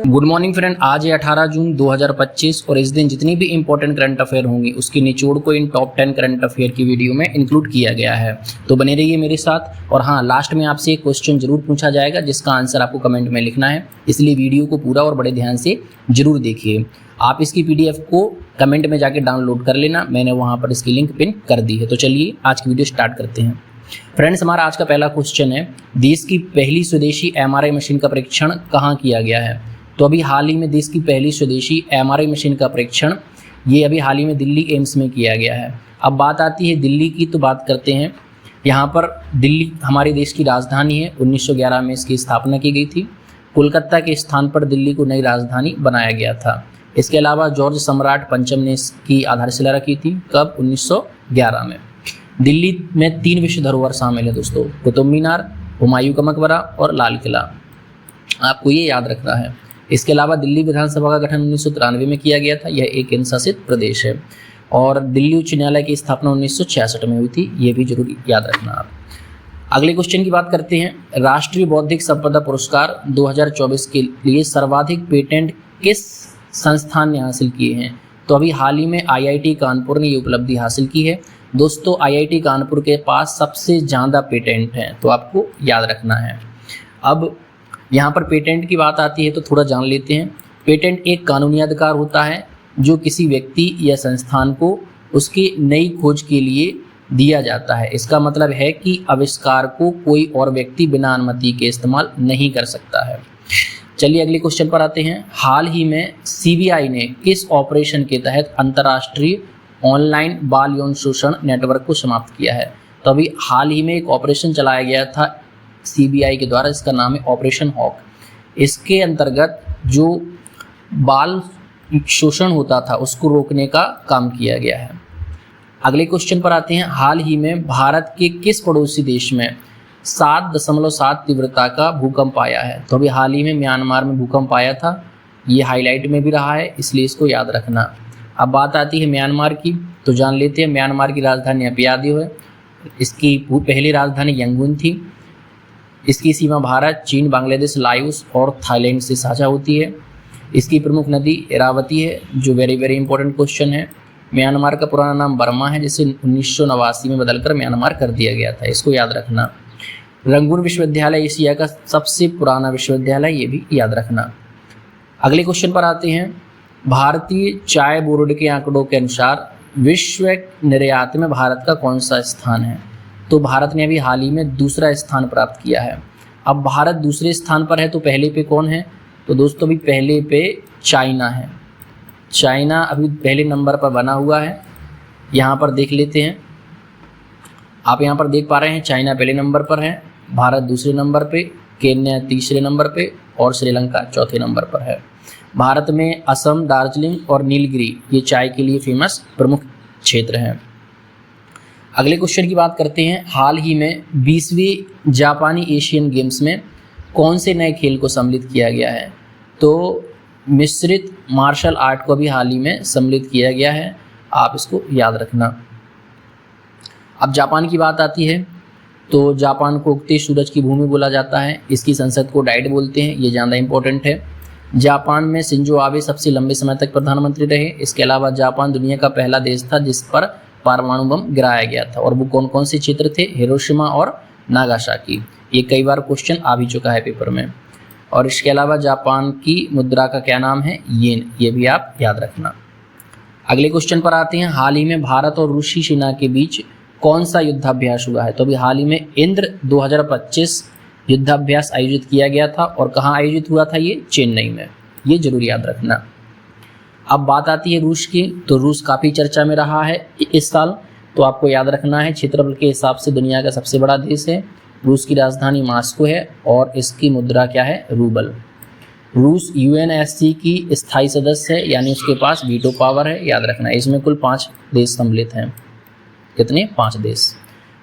Good morning friend, आज है 18 जून 2025 और इस दिन जितनी भी इंपॉर्टेंट करंट अफेयर होंगी उसकी निचोड़ को इन टॉप 10 करंट अफेयर की वीडियो में इंक्लूड किया गया है। तो बने रहिए मेरे साथ। और हाँ, लास्ट में आपसे एक क्वेश्चन जरूर पूछा जाएगा जिसका आंसर आपको कमेंट में लिखना है, इसलिए वीडियो को पूरा और बड़े ध्यान से जरूर देखिए। आप इसकी PDF को कमेंट में जाके डाउनलोड कर लेना, मैंने वहाँ पर इसकी लिंक पिन कर दी है। तो चलिए आज की वीडियो स्टार्ट करते हैं। फ्रेंड्स, हमारा आज का पहला क्वेश्चन है, देश की पहली स्वदेशी MRI मशीन का परीक्षण कहाँ किया गया है? तो अभी हाल ही में देश की पहली स्वदेशी MRI मशीन का परीक्षण ये अभी हाल ही में दिल्ली एम्स में किया गया है। अब बात आती है दिल्ली की, तो बात करते हैं। यहाँ पर दिल्ली हमारे देश की राजधानी है, 1911 में इसकी स्थापना की गई थी। कोलकाता के स्थान पर दिल्ली को नई राजधानी बनाया गया था। इसके अलावा जॉर्ज सम्राट पंचम ने इसकी आधारशिला रखी थी। कब? 1911 में। दिल्ली में 3 विश्व धरोहर शामिल है दोस्तों, कुतुब मीनार, हुमायूं का मकबरा और लाल किला। आपको ये याद रखना है। इसके अलावा दिल्ली विधानसभा का गठन 1993 में किया गया था। यह एक केंद्र शासित प्रदेश है। और दिल्ली उच्च न्यायालय की स्थापना 1966 में हुई थी, ये भी जरूर याद रखना आप। अगले क्वेश्चन की बात करते हैं। राष्ट्रीय बौद्धिक संपदा पुरस्कार 2024 के लिए सर्वाधिक पेटेंट किस संस्थान ने हासिल किए हैं? तो अभी हाल ही में IIT कानपुर ने ये उपलब्धि हासिल की है। दोस्तों, IIT कानपुर के पास सबसे ज़्यादा पेटेंट हैं, तो आपको याद रखना है। अब यहाँ पर पेटेंट की बात आती है तो थोड़ा जान लेते हैं। पेटेंट एक कानूनी अधिकार होता है जो किसी व्यक्ति या संस्थान को उसकी नई खोज के लिए दिया जाता है। इसका मतलब है कि आविष्कार को कोई और व्यक्ति बिना अनुमति के इस्तेमाल नहीं कर सकता है। चलिए अगले क्वेश्चन पर आते हैं। हाल ही में CBI ने किस ऑपरेशन के तहत अंतर्राष्ट्रीय ऑनलाइन बाल यौन शोषण नेटवर्क को समाप्त किया है? तो अभी हाल ही में एक ऑपरेशन चलाया गया था CBI के द्वारा, इसका नाम है ऑपरेशन हॉक। इसके अंतर्गत जो बाल शोषण होता था उसको रोकने का काम किया गया है। अगले क्वेश्चन पर आते हैं। हाल ही में भारत के किस पड़ोसी देश में 7.7 तीव्रता का भूकंप आया है? तो अभी हाल ही में म्यांमार में भूकंप आया था, ये हाईलाइट में भी रहा है, इसलिए इसको याद रखना। अब बात आती है म्यांमार की, तो जान लेते हैं। म्यांमार की राजधानी अपियादियो है। इसकी पहली राजधानी यंगून थी। इसकी सीमा भारत, चीन, बांग्लादेश, लाओस और थाईलैंड से साझा होती है। इसकी प्रमुख नदी इरावती है, जो वेरी इंपॉर्टेंट क्वेश्चन है। म्यांमार का पुराना नाम बर्मा है, जिसे 1989 में बदलकर म्यांमार कर दिया गया था, इसको याद रखना। रंगून विश्वविद्यालय एशिया का सबसे पुराना विश्वविद्यालय, ये भी याद रखना। अगले क्वेश्चन पर आते हैं। भारतीय चाय बोर्ड के आंकड़ों के अनुसार विश्व निर्यात में भारत का कौन सा स्थान है? तो भारत ने अभी हाल ही में दूसरा स्थान प्राप्त किया है। अब भारत दूसरे स्थान पर है तो पहले पे कौन है? तो दोस्तों अभी पहले पे चाइना है। चाइना अभी पहले नंबर पर बना हुआ है। यहाँ पर देख लेते हैं। आप यहाँ पर देख पा रहे हैं चाइना पहले नंबर पर है, भारत दूसरे नंबर पे, केन्या तीसरे नंबर पे और श्रीलंका चौथे नंबर पर है। भारत में असम, दार्जिलिंग और नीलगिरी ये चाय के लिए फेमस प्रमुख क्षेत्र हैं। अगले क्वेश्चन की बात करते हैं। हाल ही में 20वीं जापानी एशियन गेम्स में कौन से नए खेल को सम्मिलित किया गया है? तो मिश्रित मार्शल आर्ट को भी हाल ही में सम्मिलित किया गया है, आप इसको याद रखना। अब जापान की बात आती है तो जापान को उगते सूरज की भूमि बोला जाता है। इसकी संसद को डाइट बोलते हैं, ये ज़्यादा इंपॉर्टेंट है। जापान में शिंजो आबे सबसे लंबे समय तक प्रधानमंत्री रहे। इसके अलावा जापान दुनिया का पहला देश था जिस पर परमाणु बम गिराया गया था, और वो कौन कौन से क्षेत्र थे? हिरोशिमा और नागासाकी। ये कई बार क्वेश्चन आ भी चुका है पेपर में। और इसके अलावा जापान की मुद्रा का क्या नाम है? येन, ये भी आप याद रखना। अगले क्वेश्चन पर आते हैं। हाल ही में भारत और रूसी सेना के बीच कौन सा युद्धाभ्यास हुआ है? तो अभी हाल ही में इंद्र 2025 युद्धाभ्यास आयोजित किया गया था। और कहाँ आयोजित हुआ था? ये चेन्नई में, ये जरूर याद रखना। अब बात आती है रूस की, तो रूस काफ़ी चर्चा में रहा है इस साल, तो आपको याद रखना है क्षेत्रफल के हिसाब से दुनिया का सबसे बड़ा देश है। रूस की राजधानी मॉस्को है और इसकी मुद्रा क्या है? रूबल। रूस UNSC की स्थायी सदस्य है, यानी उसके पास वीटो पावर है, याद रखना। इसमें कुल 5 देश सम्मिलित हैं। कितने? 5 देश।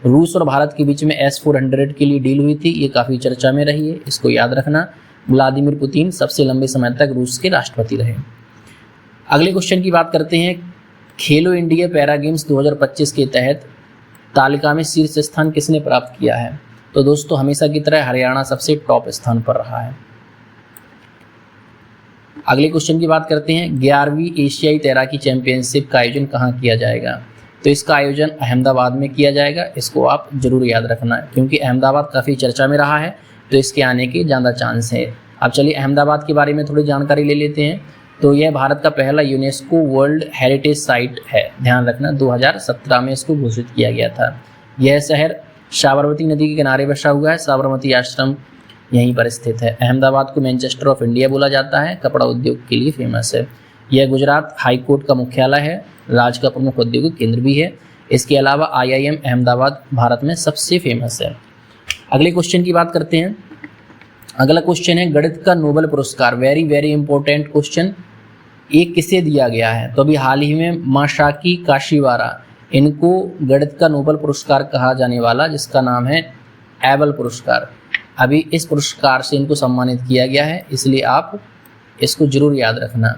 रूस और भारत के बीच में S-400 के लिए डील हुई थी, ये काफ़ी चर्चा में रही है, इसको याद रखना। व्लादिमीर पुतिन सबसे लंबे समय तक रूस के राष्ट्रपति रहे। अगले क्वेश्चन की बात करते हैं। खेलो इंडिया पैरा गेम्स 2025 के तहत तालिका में शीर्ष स्थान किसने प्राप्त किया है? तो दोस्तों हमेशा की तरह हरियाणा सबसे टॉप स्थान पर रहा है। अगले क्वेश्चन की बात करते हैं। 11वीं एशियाई तैराकी चैंपियनशिप का आयोजन कहाँ किया जाएगा? तो इसका आयोजन अहमदाबाद में किया जाएगा। इसको आप जरूर याद रखना है क्योंकि अहमदाबाद काफ़ी चर्चा में रहा है, तो इसके आने के ज़्यादा चांस है। अब चलिए अहमदाबाद के बारे में थोड़ी जानकारी ले लेते हैं। तो यह भारत का पहला यूनेस्को वर्ल्ड हेरिटेज साइट है। ध्यान रखना 2017 में इसको घोषित किया गया था। यह शहर साबरमती नदी के किनारे बसा हुआ है। साबरमती आश्रम यहीं पर स्थित है। अहमदाबाद को मैनचेस्टर ऑफ इंडिया बोला जाता है, कपड़ा उद्योग के लिए फेमस है। यह गुजरात हाई कोर्ट का मुख्यालय है, राज्य का प्रमुख औद्योगिक केंद्र भी है। इसके अलावा IIM अहमदाबाद भारत में सबसे फेमस है। अगले क्वेश्चन की बात करते हैं। अगला क्वेश्चन है गणित का नोबेल पुरस्कार। Very very important question. ये किसे दिया गया है? तो अभी हाल ही में मासाकी काशिवारा, इनको गणित का नोबेल पुरस्कार कहा जाने वाला, जिसका नाम है एबल पुरस्कार। अभी इस पुरस्कार से इनको सम्मानित किया गया है, इसलिए आप इसको जरूर याद रखना।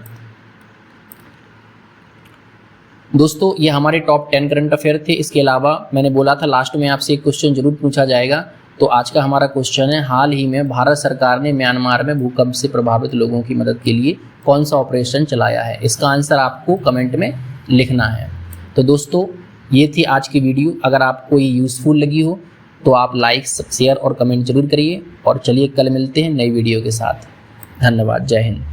दोस्तों ये हमारे टॉप 10 करंट अफेयर थे। इसके अलावा मैंने बोला था लास्ट में आपसे एक क्वेश्चन जरूर पूछा जाएगा। तो आज का हमारा क्वेश्चन है, हाल ही में भारत सरकार ने म्यांमार में भूकंप से प्रभावित लोगों की मदद के लिए कौन सा ऑपरेशन चलाया है? इसका आंसर आपको कमेंट में लिखना है। तो दोस्तों ये थी आज की वीडियो। अगर आपको ये यूज़फुल लगी हो तो आप लाइक, शेयर और कमेंट जरूर करिए। और चलिए कल मिलते हैं नई वीडियो के साथ। धन्यवाद। जय हिंद।